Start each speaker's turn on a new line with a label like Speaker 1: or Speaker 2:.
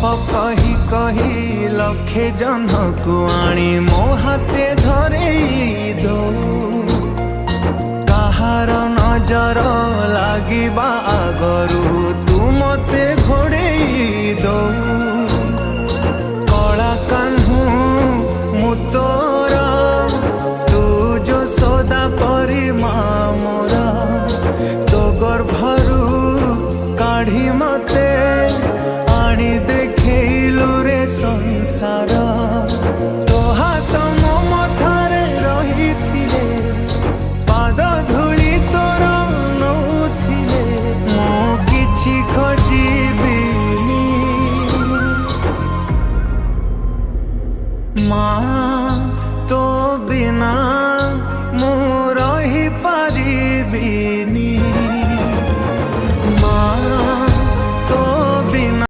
Speaker 1: कही कही लखे जन को आनी मो हाथे धरे दो कहार नजर लागिबा आगरू तू मते घोड़े दो कला कान्हू मु तोर तू जो सदा परी मोरा तो गर्भरू काढ़ी मते आनी देखैलु रे संसार तो हाथ मो मथारे रही पाद धूली तोर नौथिले मो किछि खोजिबिनी माँ तो बिना मु रही पारिबिनी।